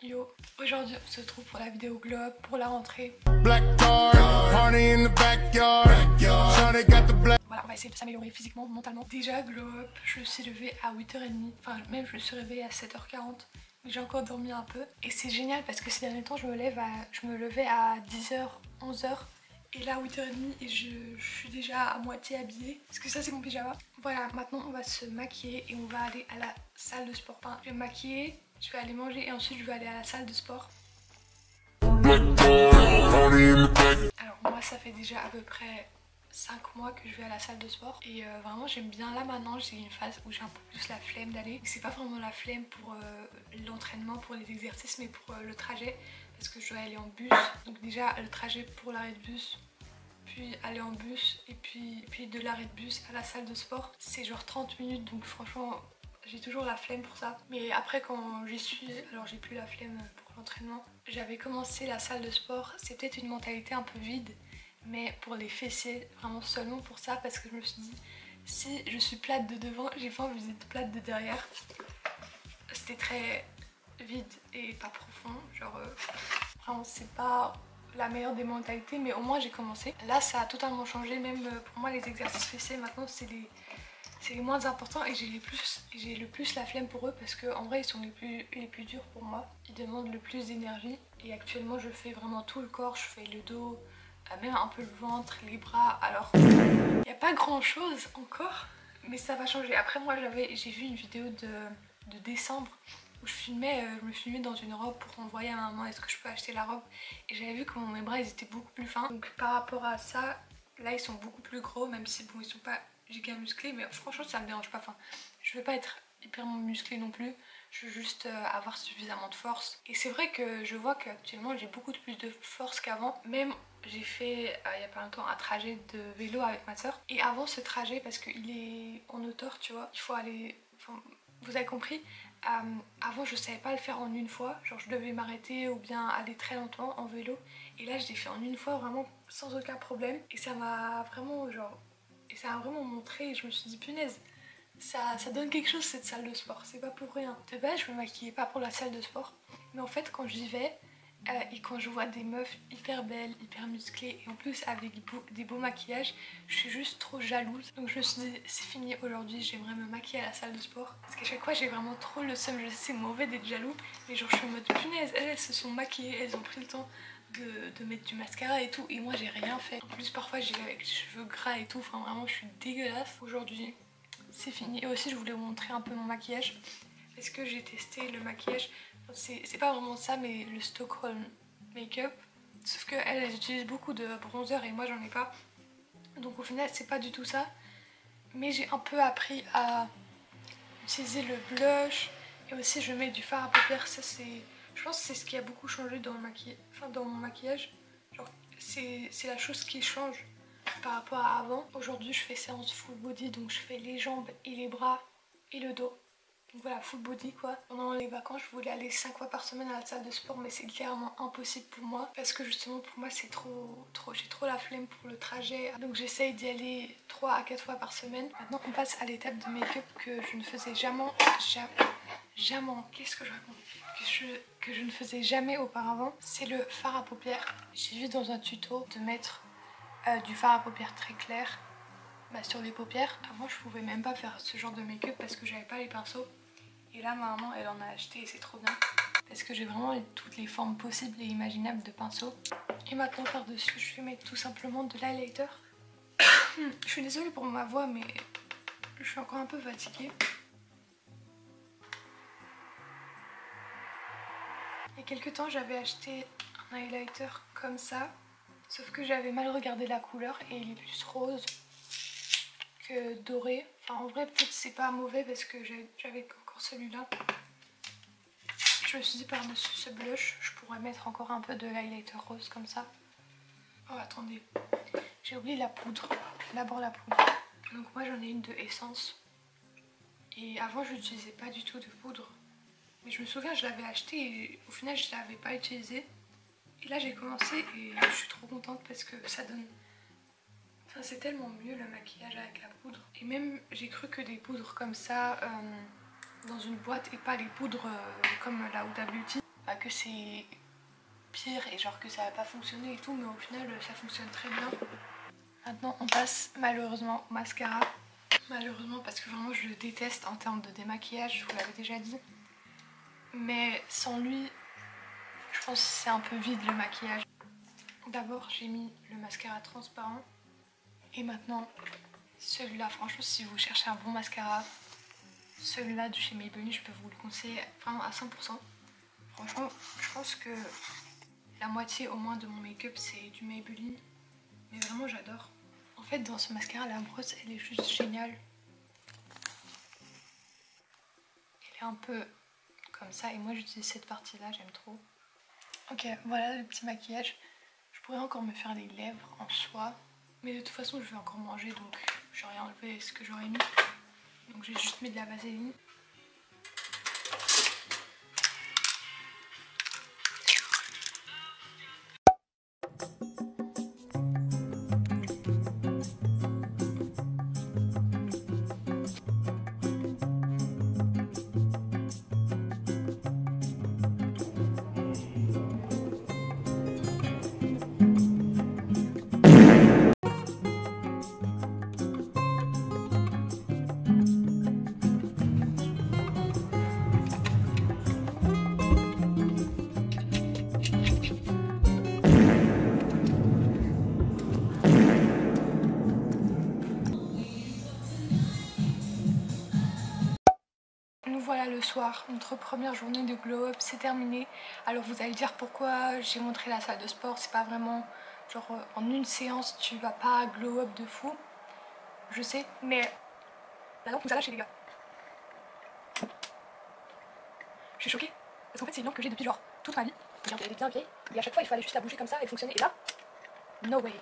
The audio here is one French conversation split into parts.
Yo, aujourd'hui on se retrouve pour la vidéo glow up pour la rentrée. Voilà, on va essayer de s'améliorer physiquement, mentalement. Déjà glow up, je me suis levée à 8h30, enfin même je me suis réveillée à 7h40. Mais j'ai encore dormi un peu. Et c'est génial parce que ces derniers temps je me levais à 10h, 11h. Et là 8h30 et je suis déjà à moitié habillée. Parce que ça c'est mon pyjama. Voilà, maintenant on va se maquiller et on va aller à la salle de sport. Enfin, je vais me maquiller, je vais aller manger et ensuite je vais aller à la salle de sport. Alors moi ça fait déjà à peu près 5 mois que je vais à la salle de sport et vraiment j'aime bien. Là maintenant j'ai une phase où j'ai un peu plus la flemme d'aller. C'est pas vraiment la flemme pour l'entraînement, pour les exercices, mais pour le trajet parce que je dois aller en bus. Donc déjà le trajet pour l'arrêt de bus, puis aller en bus et puis de l'arrêt de bus à la salle de sport, c'est genre 30 minutes, donc franchement j'ai toujours la flemme pour ça. Mais après quand j'y suis, alors j'ai plus la flemme pour l'entraînement. J'avais commencé la salle de sport, c'est peut-être une mentalité un peu vide, mais pour les fessiers, vraiment seulement pour ça, parce que je me suis dit si je suis plate de devant, j'ai pas envie d'être plate de derrière. C'était très vide et pas profond, genre vraiment c'est pas la meilleure des mentalités, mais au moins j'ai commencé. Là ça a totalement changé, même pour moi les exercices fessiers maintenant c'est les moins importants et j'ai le plus la flemme pour eux parce que en vrai ils sont les plus durs pour moi. Ils demandent le plus d'énergie et actuellement je fais vraiment tout le corps, je fais le dos, même un peu le ventre, les bras. Alors il n'y a pas grand chose encore, mais ça va changer. Après moi j'ai vu une vidéo de décembre où je me filmais dans une robe pour envoyer à ma maman est-ce que je peux acheter la robe, et j'avais vu que mes bras ils étaient beaucoup plus fins. Donc par rapport à ça, là ils sont beaucoup plus gros, même si bon ils sont pas giga musclés, mais franchement ça me dérange pas. Enfin, je veux pas être hyper musclée non plus, je veux juste avoir suffisamment de force. Et c'est vrai que je vois qu'actuellement j'ai beaucoup plus de force qu'avant. Même j'ai fait il y a pas longtemps un trajet de vélo avec ma soeur, et avant ce trajet, parce qu'il est en hauteur tu vois, il faut aller, enfin, vous avez compris, avant je savais pas le faire en une fois, genre je devais m'arrêter ou bien aller très lentement en vélo, et là je l'ai fait en une fois vraiment sans aucun problème, et ça m'a vraiment montré, et je me suis dit punaise, ça donne quelque chose cette salle de sport, c'est pas pour rien. De base je me maquillais pas pour la salle de sport, mais en fait quand j'y vais et quand je vois des meufs hyper belles, hyper musclées et en plus avec des beaux maquillages, je suis juste trop jalouse. Donc je me suis dit c'est fini, aujourd'hui j'aimerais me maquiller à la salle de sport, parce qu'à chaque fois j'ai vraiment trop le seum. Je sais c'est mauvais d'être jaloux, mais genre je suis en mode punaise, elles se sont maquillées, elles ont pris le temps de mettre du mascara et tout, et moi j'ai rien fait. En plus parfois j'y vais avec les cheveux gras et tout, enfin vraiment je suis dégueulasse. Aujourd'hui c'est fini. Et aussi je voulais vous montrer un peu mon maquillage parce que j'ai testé le maquillage, c'est pas vraiment ça mais le Stockholm Makeup, sauf qu'elles utilisent beaucoup de bronzer et moi j'en ai pas, donc au final c'est pas du tout ça. Mais j'ai un peu appris à utiliser le blush et aussi je mets du fard à paupières. Ça c'est, je pense que c'est ce qui a beaucoup changé dans dans mon maquillage. Genre c'est la chose qui change par rapport à avant. Aujourd'hui je fais séance full body, donc je fais les jambes et les bras et le dos. Donc voilà, full body quoi. Pendant les vacances je voulais aller 5 fois par semaine à la salle de sport, mais c'est clairement impossible pour moi parce que justement pour moi c'est trop j'ai trop la flemme pour le trajet. Donc j'essaye d'y aller 3 à 4 fois par semaine. Maintenant on passe à l'étape de make-up que je ne faisais jamais, qu'est-ce que je raconte, que je ne faisais jamais auparavant. C'est le fard à paupières. J'ai vu dans un tuto de mettre du fard à paupières très clair sur les paupières. Avant je pouvais même pas faire ce genre de make-up parce que j'avais pas les pinceaux. Et là ma maman elle en a acheté et c'est trop bien parce que j'ai vraiment toutes les formes possibles et imaginables de pinceaux. Et maintenant par dessus je vais mettre tout simplement de l'highlighter. Je suis désolée pour ma voix mais je suis encore un peu fatiguée. Il y a quelques temps j'avais acheté un highlighter comme ça, sauf que j'avais mal regardé la couleur et il est plus rose que doré. Enfin en vrai peut-être c'est pas mauvais parce que j'avais encore celui-là. Je me suis dit par dessus ce blush je pourrais mettre encore un peu de l'highlighter rose comme ça. Oh attendez, j'ai oublié la poudre. D'abord la poudre. Donc moi j'en ai une de Essence et avant je n'utilisais pas du tout de poudre, mais je me souviens je l'avais acheté et au final je l'avais pas utilisé. Et là j'ai commencé et je suis trop contente parce que ça donne, enfin c'est tellement mieux le maquillage avec la poudre. Et même j'ai cru que des poudres comme ça dans une boîte et pas les poudres comme la Huda Beauty, que c'est pire et genre que ça va pas fonctionner et tout, mais au final ça fonctionne très bien. Maintenant on passe malheureusement au mascara. Malheureusement parce que vraiment je le déteste en termes de démaquillage, je vous l'avais déjà dit. Mais sans lui, je pense que c'est un peu vide le maquillage. D'abord j'ai mis le mascara transparent. Et maintenant celui-là, franchement si vous cherchez un bon mascara, celui-là de chez Maybelline, je peux vous le conseiller vraiment à 100%. Franchement je pense que la moitié au moins de mon make-up c'est du Maybelline. Mais vraiment j'adore. En fait dans ce mascara la brosse elle est juste géniale. Elle est un peu comme ça et moi j'utilise cette partie là, j'aime trop. Ok, voilà le petit maquillage. Je pourrais encore me faire les lèvres en soie. Mais de toute façon je vais encore manger donc je vais rien enlever ce que j'aurais mis. Donc j'ai juste mis de la vaseline. Nous voilà le soir, notre première journée de glow up c'est terminé. Alors vous allez dire pourquoi j'ai montré la salle de sport, c'est pas vraiment genre en une séance tu vas pas glow up de fou. Je sais, mais la lampe nous a lâché les gars. Je suis choquée, parce qu'en fait c'est une lampe que j'ai depuis genre toute ma vie. Elle est bien vieille, et à chaque fois il fallait juste la bouger comme ça et fonctionner. Et là, no way.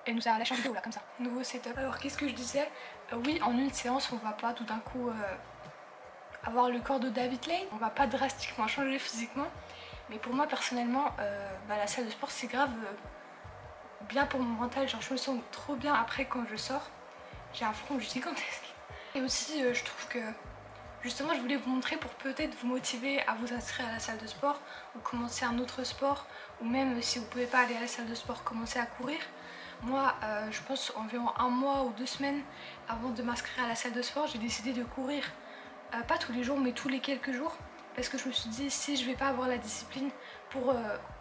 Elle nous a lâché en vidéo là comme ça. Nouveau setup. Alors qu'est-ce que je disais, oui en une séance on va pas tout d'un coup avoir le corps de David Lane, on va pas drastiquement changer physiquement, mais pour moi personnellement la salle de sport c'est grave bien pour mon mental, genre je me sens trop bien après quand je sors, j'ai un front gigantesque. Et aussi je trouve que justement je voulais vous montrer pour peut-être vous motiver à vous inscrire à la salle de sport ou commencer un autre sport, ou même si vous pouvez pas aller à la salle de sport, commencer à courir. Moi je pense environ un mois ou 2 semaines avant de m'inscrire à la salle de sport, j'ai décidé de courir. Pas tous les jours mais tous les quelques jours, parce que je me suis dit si je vais pas avoir la discipline pour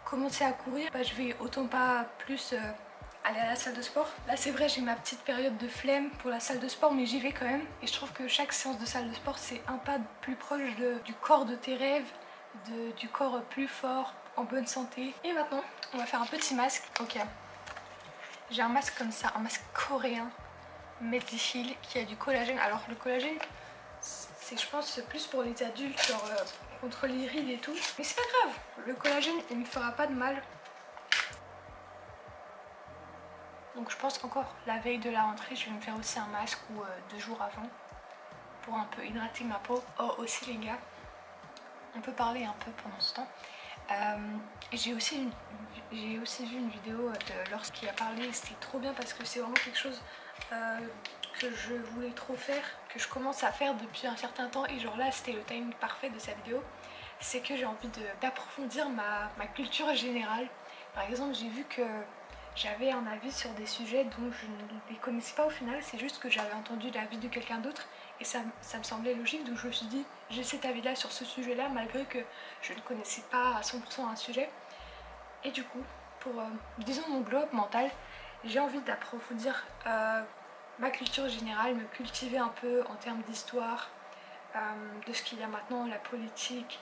commencer à courir, je vais autant pas plus aller à la salle de sport. Là c'est vrai j'ai ma petite période de flemme pour la salle de sport, mais j'y vais quand même et je trouve que chaque séance de salle de sport c'est un pas plus proche du corps de tes rêves, du corps plus fort, en bonne santé. Et maintenant on va faire un petit masque. Ok, j'ai un masque comme ça, un masque coréen Mediheal qui a du collagène. Alors le collagène c'est je pense plus pour les adultes, genre contre les rides et tout. Mais c'est pas grave, le collagène il me fera pas de mal. Donc je pense qu'encore la veille de la rentrée je vais me faire aussi un masque ou 2 jours avant pour un peu hydrater ma peau. Oh aussi les gars, on peut parler un peu pendant ce temps. J'ai aussi vu une vidéo de lorsqu'il a parlé, c'était trop bien parce que c'est vraiment quelque chose que je voulais trop faire, que je commence à faire depuis un certain temps, et genre là c'était le timing parfait de cette vidéo. C'est que j'ai envie d'approfondir ma culture générale. Par exemple j'ai vu que j'avais un avis sur des sujets dont je ne les connaissais pas au final, c'est juste que j'avais entendu l'avis de quelqu'un d'autre et ça me semblait logique, donc je me suis dit j'ai cet avis là sur ce sujet là malgré que je ne connaissais pas à 100% un sujet. Et du coup pour disons mon globe mental, j'ai envie d'approfondir ma culture générale, me cultiver un peu en termes d'histoire, de ce qu'il y a maintenant, la politique,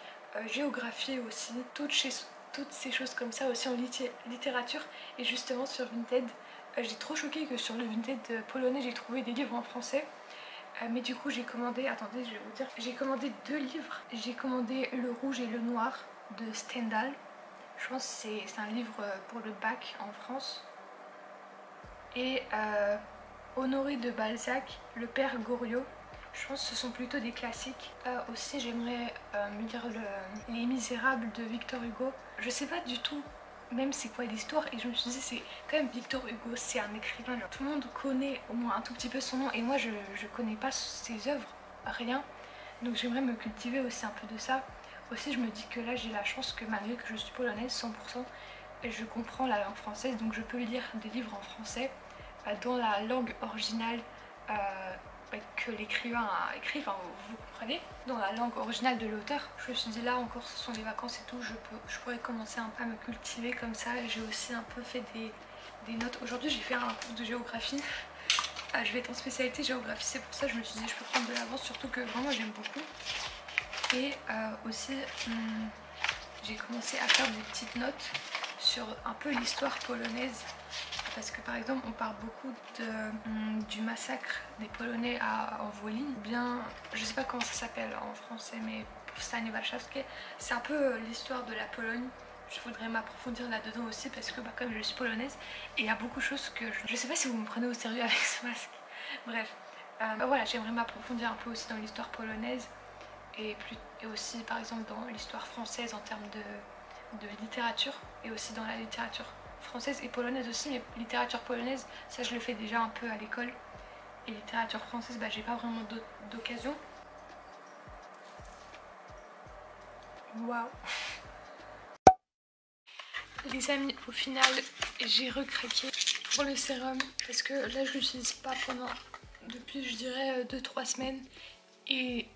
géographie aussi, toutes ces choses comme ça aussi en littérature. Et justement sur Vinted, j'ai trop choqué que sur le Vinted polonais j'ai trouvé des livres en français. Mais du coup j'ai commandé, attendez je vais vous dire, j'ai commandé 2 livres. J'ai commandé Le Rouge et le Noir de Stendhal. Je pense que c'est un livre pour le bac en France. Et Honoré de Balzac, Le Père Goriot. Je pense que ce sont plutôt des classiques. Aussi j'aimerais me lire Les Misérables de Victor Hugo. Je sais pas du tout même c'est quoi l'histoire, et je me suis dit c'est quand même Victor Hugo, c'est un écrivain, genre, tout le monde connaît au moins un tout petit peu son nom et moi je connais pas ses œuvres, rien. Donc j'aimerais me cultiver aussi un peu de ça. Aussi je me dis que là j'ai la chance que malgré que je suis polonaise 100%, je comprends la langue française, donc je peux lire des livres en français dans la langue originale que l'écrivain a écrit, enfin vous comprenez, dans la langue originale de l'auteur. Je me suis dit là encore ce sont les vacances et tout, je pourrais commencer un peu à me cultiver comme ça. J'ai aussi un peu fait des notes. Aujourd'hui j'ai fait un cours de géographie. Je vais être en spécialité géographie, c'est pour ça que je me suis dit je peux prendre de l'avance, surtout que vraiment j'aime beaucoup. Et aussi j'ai commencé à faire des petites notes sur un peu l'histoire polonaise, parce que par exemple on parle beaucoup du massacre des Polonais en Wolyń, ou bien je sais pas comment ça s'appelle en français, mais Powstanie Warszawskie, c'est un peu l'histoire de la Pologne. Je voudrais m'approfondir là-dedans aussi parce que comme je suis polonaise, et il y a beaucoup de choses que je sais pas si vous me prenez au sérieux avec ce masque. Bref, voilà, j'aimerais m'approfondir un peu aussi dans l'histoire polonaise et aussi par exemple dans l'histoire française en termes de littérature, et aussi dans la littérature française et polonaise aussi, mais littérature polonaise ça je le fais déjà un peu à l'école, et littérature française j'ai pas vraiment d'occasion. Waouh. Les amis, au final j'ai recraqué pour le sérum parce que là je l'utilise pas depuis je dirais 2-3 semaines, et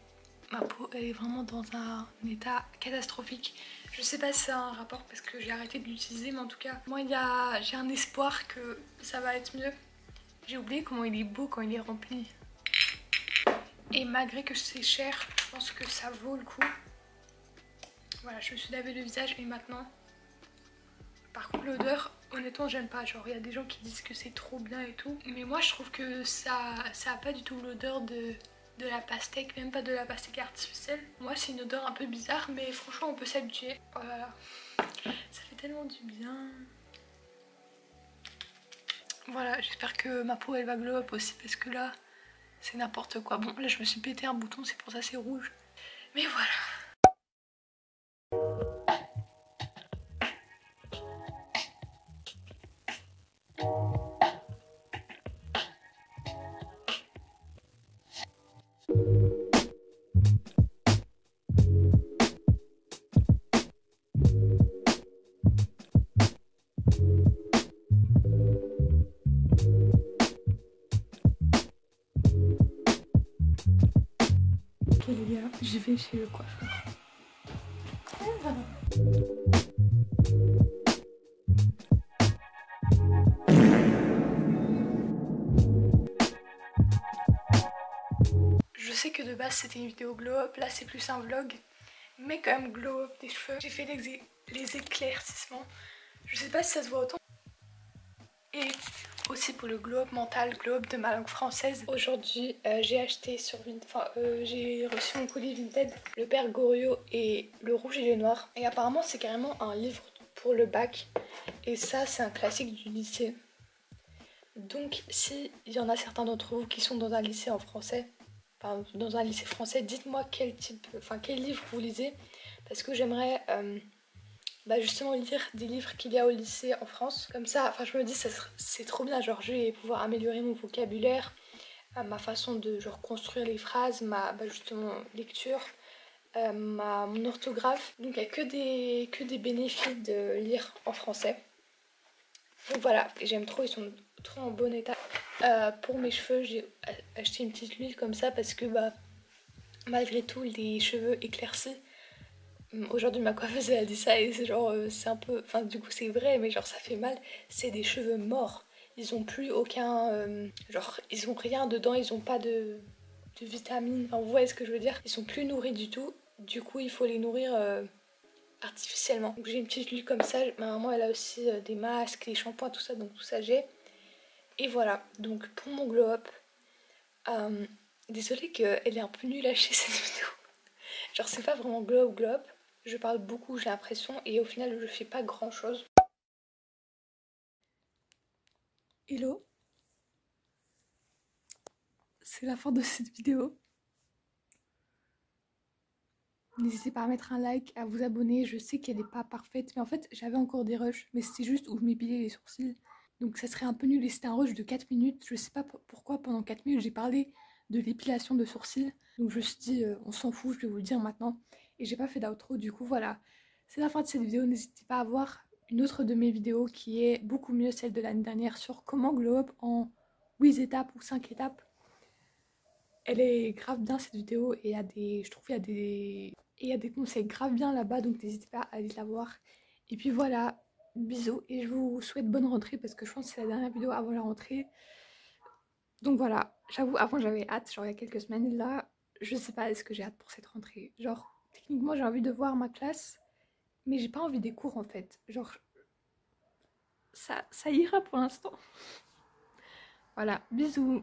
ma peau elle est vraiment dans un état catastrophique. Je sais pas si c'est un rapport parce que j'ai arrêté de l'utiliser, mais en tout cas moi j'ai un espoir que ça va être mieux. J'ai oublié comment il est beau quand il est rempli, et malgré que c'est cher je pense que ça vaut le coup. Voilà, je me suis lavé le visage et maintenant, par contre l'odeur honnêtement j'aime pas, genre il y a des gens qui disent que c'est trop bien et tout, mais moi je trouve que ça a pas du tout l'odeur de la pastèque, même pas de la pastèque artificielle. Moi c'est une odeur un peu bizarre, mais franchement on peut s'habituer. Oh là là, ça fait tellement du bien. Voilà, j'espère que ma peau elle va glow up aussi parce que là c'est n'importe quoi. Bon là je me suis pété un bouton, c'est pour ça c'est rouge, mais voilà. Ok les gars, je vais chez le coiffeur. Je sais que de base c'était une vidéo glow up, là c'est plus un vlog, mais quand même glow up des cheveux. J'ai fait les éclaircissements, je sais pas si ça se voit autant. Et aussi pour le glow up mental, glow up de ma langue française. Aujourd'hui j'ai acheté sur j'ai reçu mon colis Vinted, le Père Goriot et le rouge et le noir. Et apparemment c'est carrément un livre pour le bac, et ça c'est un classique du lycée. Donc s'il y en a certains d'entre vous qui sont dans un lycée en français, enfin dans un lycée français, dites-moi quel livre vous lisez, parce que j'aimerais justement lire des livres qu'il y a au lycée en France. Comme ça, je me dis c'est trop bien, genre je vais pouvoir améliorer mon vocabulaire, ma façon de genre construire les phrases, ma justement lecture, mon orthographe. Donc il n'y a que des bénéfices de lire en français. Donc voilà, j'aime trop, ils sont trop en bon état. Pour mes cheveux, j'ai acheté une petite huile comme ça parce que malgré tout les cheveux éclaircis, aujourd'hui ma coiffeuse elle a dit ça et c'est genre c'est un peu, enfin du coup c'est vrai, mais genre ça fait mal, c'est des cheveux morts, ils ont plus aucun genre ils ont rien dedans, ils ont pas de vitamines, enfin vous voyez ce que je veux dire, ils sont plus nourris du tout, du coup il faut les nourrir artificiellement. Donc j'ai une petite huile comme ça, ma maman elle a aussi des masques, des shampoings, tout ça, donc tout ça j'ai. Et voilà, donc pour mon glow up, désolée qu'elle est un peu nulle à lâcher cette vidéo. Genre c'est pas vraiment glow up, je parle beaucoup j'ai l'impression, et au final je fais pas grand chose. Hello, c'est la fin de cette vidéo. N'hésitez pas à mettre un like, à vous abonner, je sais qu'elle n'est pas parfaite, mais en fait j'avais encore des rushs, mais c'était juste où je m'épilais les sourcils. Donc ça serait un peu nul, et c'était un rush de 4 minutes, je sais pas pourquoi pendant 4 minutes j'ai parlé de l'épilation de sourcils. Donc je me suis dit on s'en fout, je vais vous le dire maintenant. et j'ai pas fait d'outro. Du coup voilà, c'est la fin de cette vidéo. N'hésitez pas à voir une autre de mes vidéos qui est beaucoup mieux, celle de l'année dernière, sur comment glow up en 8 étapes ou 5 étapes. Elle est grave bien cette vidéo et je trouve qu'il y a des conseils grave bien là-bas, donc n'hésitez pas à aller la voir. Et puis voilà, bisous et je vous souhaite bonne rentrée parce que je pense que c'est la dernière vidéo avant la rentrée. Donc voilà, j'avoue, avant j'avais hâte, genre il y a quelques semaines, là je sais pas est-ce que j'ai hâte pour cette rentrée. Genre techniquement j'ai envie de voir ma classe, mais j'ai pas envie des cours en fait. Genre ça ira pour l'instant. Voilà, bisous.